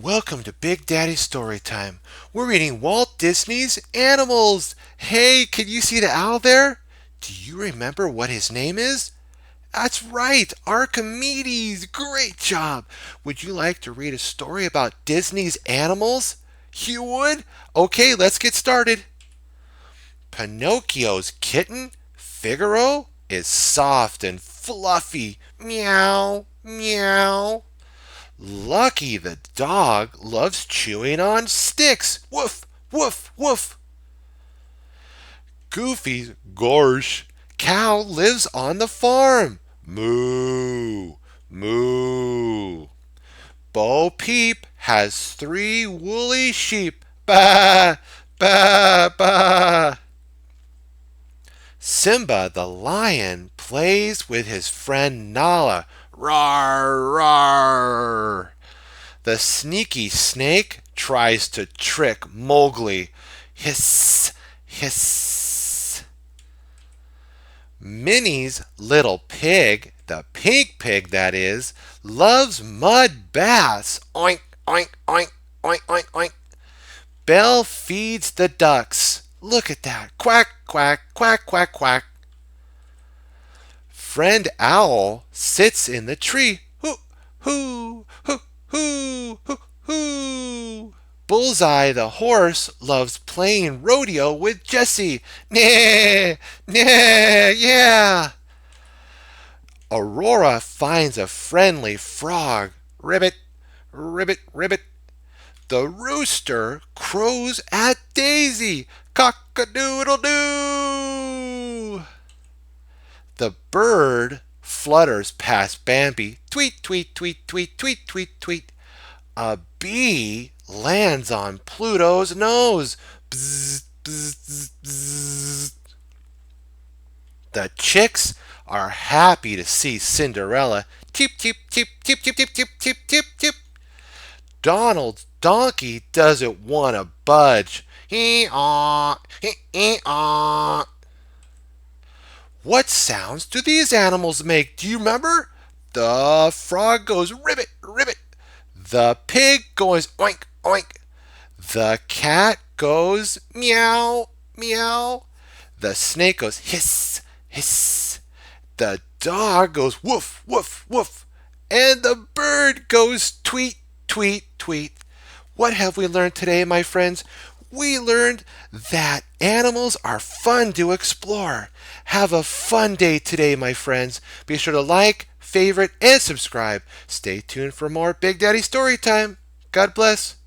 Welcome to Big Daddy Storytime. We're reading Walt Disney's Animals. Hey, can you see the owl there? Do you remember what his name is? That's right, Archimedes. Great job. Would you like to read a story about Disney's animals? You would? Okay, let's get started. Pinocchio's kitten, Figaro, is soft and fluffy. Meow, meow. Lucky the dog loves chewing on sticks. Woof, woof, woof. Goofy's gorsh cow lives on the farm. Moo, moo. Bo Peep has 3 woolly sheep. Ba, ba, ba. Simba the lion plays with his friend Nala. Rar, rar. The sneaky snake tries to trick Mowgli. Hiss, hiss. Minnie's little pig, the pink pig that is, loves mud baths. Oink, oink, oink, oink, oink, oink. Belle feeds the ducks. Look at that. Quack, quack, quack, quack, quack. Friend Owl sits in the tree. Hoo, hoo, hoo, hoo, hoo, hoo. Bullseye the horse loves playing rodeo with Jessie. Nah, nah, yeah. Aurora finds a friendly frog. Ribbit, ribbit, ribbit. The rooster crows at Daisy. Cock-a-doodle-doo. The bird flutters past Bambi. Tweet, tweet, tweet, tweet, tweet, tweet, tweet. A bee lands on Pluto's nose. Bzz, bzz, bzz, bzz. The chicks are happy to see Cinderella. Tip, tip, tip, tip, tip, tip, tip, tip, tip, tip. Donald's donkey doesn't want to budge. Hee-aw, hee-aw. What sounds do these animals make? Do you remember? The frog goes ribbit, ribbit. The pig goes oink, oink. The cat goes meow, meow. The snake goes hiss, hiss. The dog goes woof, woof, woof. And the bird goes tweet, tweet, tweet. What have we learned today, my friends? We learned that animals are fun to explore. Have a fun day today, my friends. Be sure to like, favorite, and subscribe. Stay tuned for more Big Daddy Storytime. God bless.